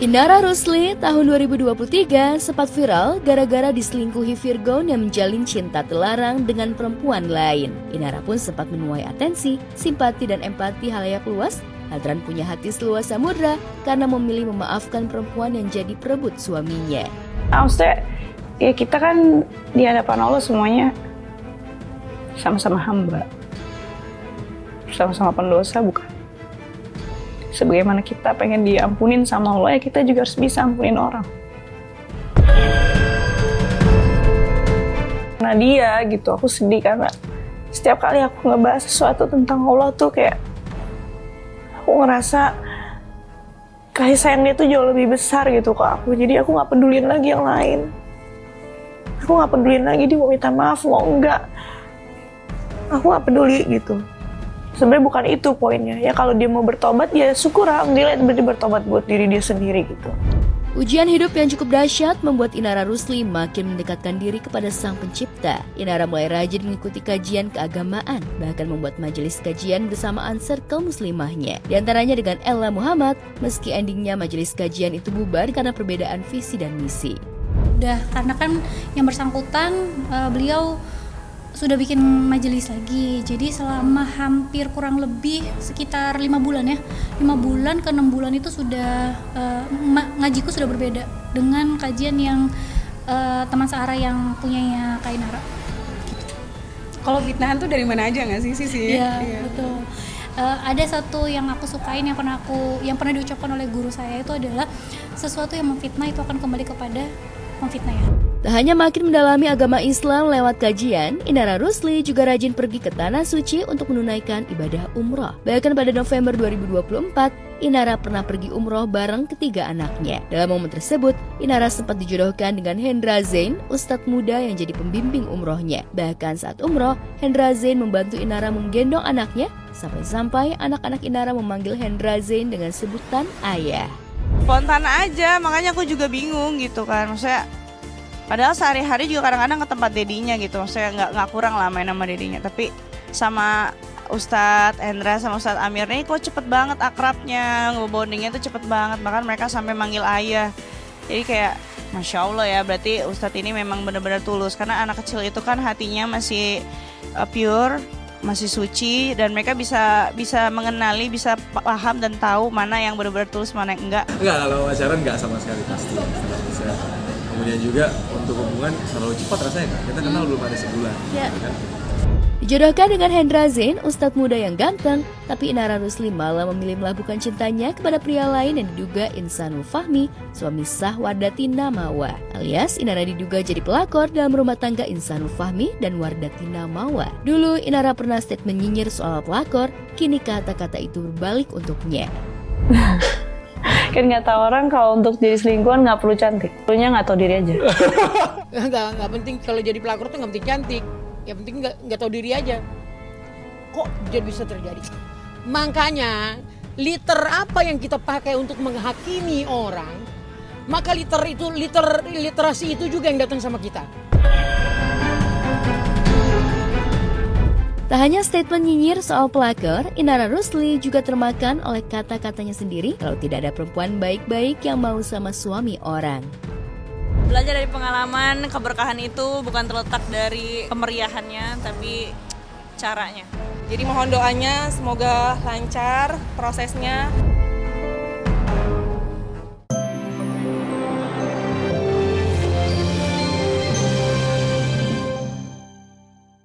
Inara Rusli tahun 2023 sempat viral gara-gara diselingkuhi Virgon yang menjalin cinta terlarang dengan perempuan lain. Inara pun sempat menuai atensi, simpati dan empati halayak luas lantaran punya hati seluas samudra karena memilih memaafkan perempuan yang jadi perebut suaminya. Maksudnya, ya kita kan di hadapan Allah semuanya sama-sama hamba, sama-sama pendosa bukan? Sebagaimana kita pengen diampunin sama Allah, ya kita juga harus bisa ampunin orang. Karena dia gitu, aku sedih karena setiap kali aku ngebahas sesuatu tentang Allah tuh kayak aku ngerasa kasih sayang dia tuh jauh lebih besar gitu ke aku. Jadi aku nggak pedulin lagi yang lain. Aku nggak pedulin lagi dia mau minta maaf mau enggak. Aku nggak peduli gitu. Sebenarnya bukan itu poinnya. Ya kalau dia mau bertobat ya syukur alhamdulillah dia bertobat buat diri dia sendiri gitu. Ujian hidup yang cukup dahsyat membuat Inara Rusli makin mendekatkan diri kepada Sang Pencipta. Inara mulai rajin mengikuti kajian keagamaan, bahkan membuat majelis kajian bersamaan circle muslimahnya. Di antaranya dengan Ella Muhammad, meski endingnya majelis kajian itu bubar karena perbedaan visi dan misi. Karena kan yang bersangkutan beliau sudah bikin majelis lagi, jadi selama hampir kurang lebih sekitar 5 bulan ya, 5 bulan ke 6 bulan itu sudah ngajiku sudah berbeda dengan kajian yang teman searah yang punyanya Kak Inara. Kalau fitnahan tuh dari mana aja nggak sih Sisi? Iya. Betul. Ada satu yang aku sukain yang pernah diucapkan oleh guru saya itu adalah sesuatu yang memfitnah itu akan kembali kepada memfitnah ya. Tak hanya makin mendalami agama Islam lewat kajian, Inara Rusli juga rajin pergi ke Tanah Suci untuk menunaikan ibadah umroh. Bahkan pada November 2024, Inara pernah pergi umroh bareng ketiga anaknya. Dalam momen tersebut, Inara sempat dijodohkan dengan Hendra Zain, ustadz muda yang jadi pembimbing umrohnya. Bahkan saat umroh, Hendra Zain membantu Inara menggendong anaknya, sampai-sampai anak-anak Inara memanggil Hendra Zain dengan sebutan ayah. Spontan aja, makanya aku juga bingung gitu kan, maksudnya padahal sehari-hari juga kadang-kadang ke tempat dedinya gitu, maksudnya nggak kurang lah main sama dedinya, tapi sama Ustadz Hendra sama Ustadz Amir nih kok cepet banget akrabnya, ngebondingnya tuh cepet banget, bahkan mereka sampai manggil ayah. Jadi kayak Masya Allah ya, berarti Ustadz ini memang benar-benar tulus, karena anak kecil itu kan hatinya masih pure, masih suci, dan mereka bisa mengenali, bisa paham dan tahu mana yang benar-benar tulus, mana yang enggak. Enggak, kalau pacaran enggak sama sekali pasti. Kemudian juga untuk hubungan selalu cepat rasanya kan, kita kenal belum ada sebulan. Ya. Kan? Dijodohkan dengan Hendra Zain, ustadz muda yang ganteng, tapi Inara Rusli malah memilih melabuhkan cintanya kepada pria lain yang diduga Insanul Fahmi, suami sah Wardati Namawa. Alias Inara diduga jadi pelakor dalam rumah tangga Insanul Fahmi dan Wardati Namawa. Dulu Inara pernah statement nyinyir soal pelakor, kini kata-kata itu berbalik untuknya. Kan nggak tahu orang kalau untuk jadi selingkuhan nggak perlu cantik, perlunya nggak tahu diri aja. Nggak penting kalau jadi pelakor tuh nggak penting cantik, yang penting nggak tahu diri aja. Kok jadi bisa terjadi? Makanya liter apa yang kita pakai untuk menghakimi orang, maka literasi itu juga yang datang sama kita. Tak hanya statement nyinyir soal pelakor, Inara Rusli juga termakan oleh kata-katanya sendiri kalau tidak ada perempuan baik-baik yang mau sama suami orang. Belajar dari pengalaman, keberkahan itu bukan terletak dari kemeriahannya, tapi caranya. Jadi mohon doanya semoga lancar prosesnya.